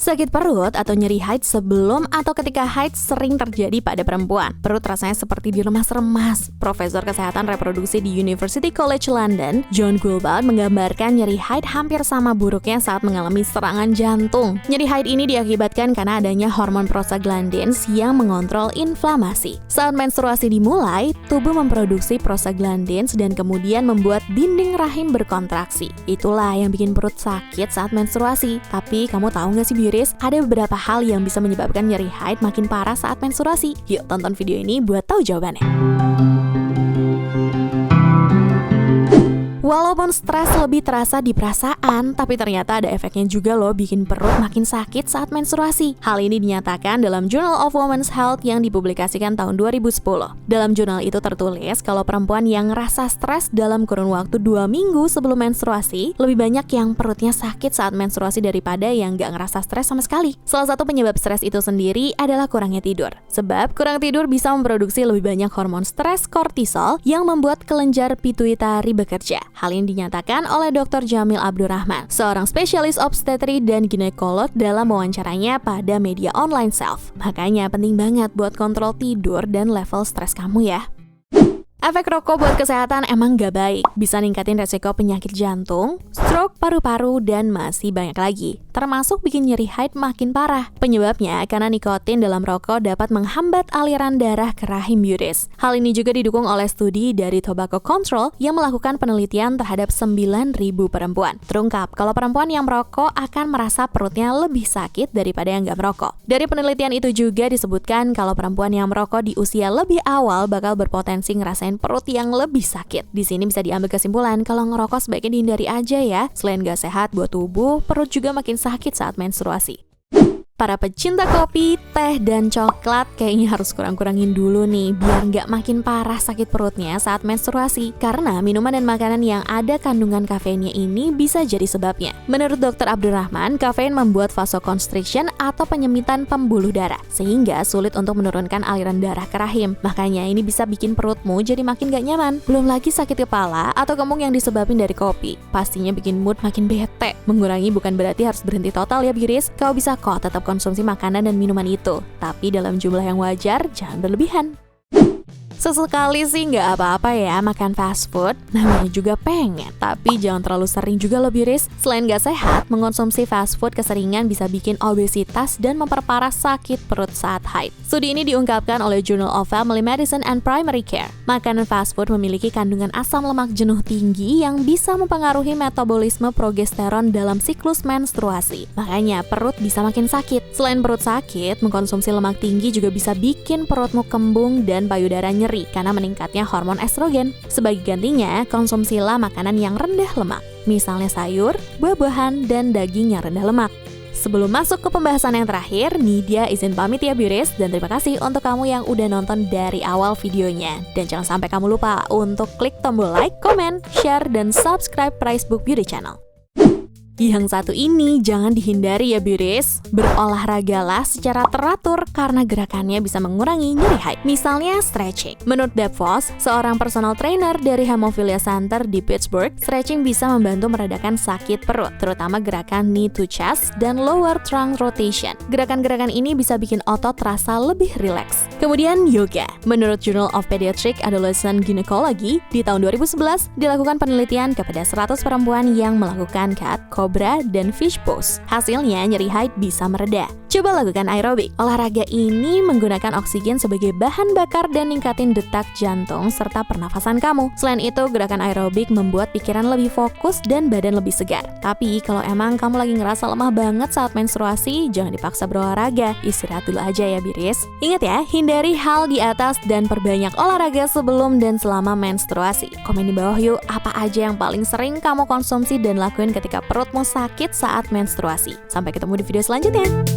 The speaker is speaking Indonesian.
Sakit perut atau nyeri haid sebelum atau ketika haid sering terjadi pada perempuan. Perut rasanya seperti diremas-remas. Profesor Kesehatan Reproduksi di University College London, John Goulbard, menggambarkan nyeri haid hampir sama buruknya saat mengalami serangan jantung. Nyeri haid ini diakibatkan karena adanya hormon prostaglandins yang mengontrol inflamasi. Saat menstruasi dimulai, tubuh memproduksi prostaglandins dan kemudian membuat dinding rahim berkontraksi. Itulah yang bikin perut sakit saat menstruasi. Tapi kamu tahu nggak sih, ada beberapa hal yang bisa menyebabkan nyeri haid makin parah saat menstruasi. Yuk tonton video ini buat tahu jawabannya. Walaupun stres lebih terasa di perasaan, tapi ternyata ada efeknya juga loh bikin perut makin sakit saat menstruasi. Hal ini dinyatakan dalam Journal of Women's Health yang dipublikasikan tahun 2010. Dalam jurnal itu tertulis kalau perempuan yang ngerasa stres dalam kurun waktu 2 minggu sebelum menstruasi, lebih banyak yang perutnya sakit saat menstruasi daripada yang gak ngerasa stres sama sekali. Salah satu penyebab stres itu sendiri adalah kurangnya tidur. Sebab kurang tidur bisa memproduksi lebih banyak hormon stres kortisol yang membuat kelenjar pituitari bekerja. Hal ini dinyatakan oleh Dr. Jamil Abdurrahman, seorang spesialis obstetri dan ginekolog dalam wawancaranya pada media online Self. Makanya penting banget buat kontrol tidur dan level stres kamu ya. Efek rokok buat kesehatan emang gak baik. Bisa ningkatin resiko penyakit jantung, stroke, paru-paru, dan masih banyak lagi. Termasuk bikin nyeri haid makin parah. Penyebabnya karena nikotin dalam rokok dapat menghambat aliran darah ke rahim uterus. Hal ini juga didukung oleh studi dari Tobacco Control yang melakukan penelitian terhadap 9.000 perempuan. Terungkap kalau perempuan yang merokok akan merasa perutnya lebih sakit daripada yang gak merokok. Dari penelitian itu juga disebutkan kalau perempuan yang merokok di usia lebih awal bakal berpotensi ngerasain perut yang lebih sakit. Di sini bisa diambil kesimpulan kalau ngerokok sebaiknya dihindari aja ya. Selain gak sehat buat tubuh, perut juga makin sakit saat menstruasi. Para pecinta kopi, teh, dan coklat kayaknya harus kurang-kurangin dulu nih biar nggak makin parah sakit perutnya saat menstruasi. Karena minuman dan makanan yang ada kandungan kafeinnya ini bisa jadi sebabnya. Menurut Dr. Abdurrahman, kafein membuat vasoconstriction atau penyempitan pembuluh darah, sehingga sulit untuk menurunkan aliran darah ke rahim. Makanya ini bisa bikin perutmu jadi makin gak nyaman. Belum lagi sakit kepala atau kembung yang disebabin dari kopi. Pastinya bikin mood makin bete. Mengurangi bukan berarti harus berhenti total ya Biris. Kau bisa kok tetap konsumsi makanan dan minuman itu, tapi dalam jumlah yang wajar, jangan berlebihan. Sesekali sih nggak apa-apa ya makan fast food, namanya juga pengen. Tapi jangan terlalu sering juga loh Biris. Selain nggak sehat, mengonsumsi fast food keseringan bisa bikin obesitas dan memperparah sakit perut saat haid. Studi ini diungkapkan oleh Journal of Family Medicine and Primary Care. Makanan fast food memiliki kandungan asam lemak jenuh tinggi yang bisa mempengaruhi metabolisme progesteron dalam siklus menstruasi. Makanya perut bisa makin sakit. Selain perut sakit, mengkonsumsi lemak tinggi juga bisa bikin perutmu kembung dan payudara nyeri karena meningkatnya hormon estrogen. Sebagai gantinya, konsumsilah makanan yang rendah lemak, misalnya sayur, buah-buahan, dan daging yang rendah lemak. Sebelum masuk ke pembahasan yang terakhir, Nidia izin pamit ya Biris, dan terima kasih untuk kamu yang udah nonton dari awal videonya. Dan jangan sampai kamu lupa untuk klik tombol like, comment, share, dan subscribe Price Book Beauty Channel. Yang satu ini jangan dihindari ya Biris. Berolahragalah secara teratur karena gerakannya bisa mengurangi nyeri haid. Misalnya stretching. Menurut Deb Foss, seorang personal trainer dari Hemophilia Center di Pittsburgh, stretching bisa membantu meredakan sakit perut, terutama gerakan knee to chest dan lower trunk rotation. Gerakan-gerakan ini bisa bikin otot terasa lebih rileks. Kemudian yoga. Menurut Journal of Pediatric Adolescent Gynecology, di tahun 2011 dilakukan penelitian kepada 100 perempuan yang melakukan cat, cobra, dan fish pose. Hasilnya nyeri haid bisa mereda. Coba lakukan aerobik. Olahraga ini menggunakan oksigen sebagai bahan bakar dan ningkatin detak jantung serta pernafasan kamu. Selain itu, gerakan aerobik membuat pikiran lebih fokus dan badan lebih segar. Tapi kalau emang kamu lagi ngerasa lemah banget saat menstruasi, jangan dipaksa berolahraga. Istirahat dulu aja ya Biris. Ingat ya, hindari hal di atas dan perbanyak olahraga sebelum dan selama menstruasi. Komen di bawah yuk, apa aja yang paling sering kamu konsumsi dan lakuin ketika perutmu sakit saat menstruasi. Sampai ketemu di video selanjutnya.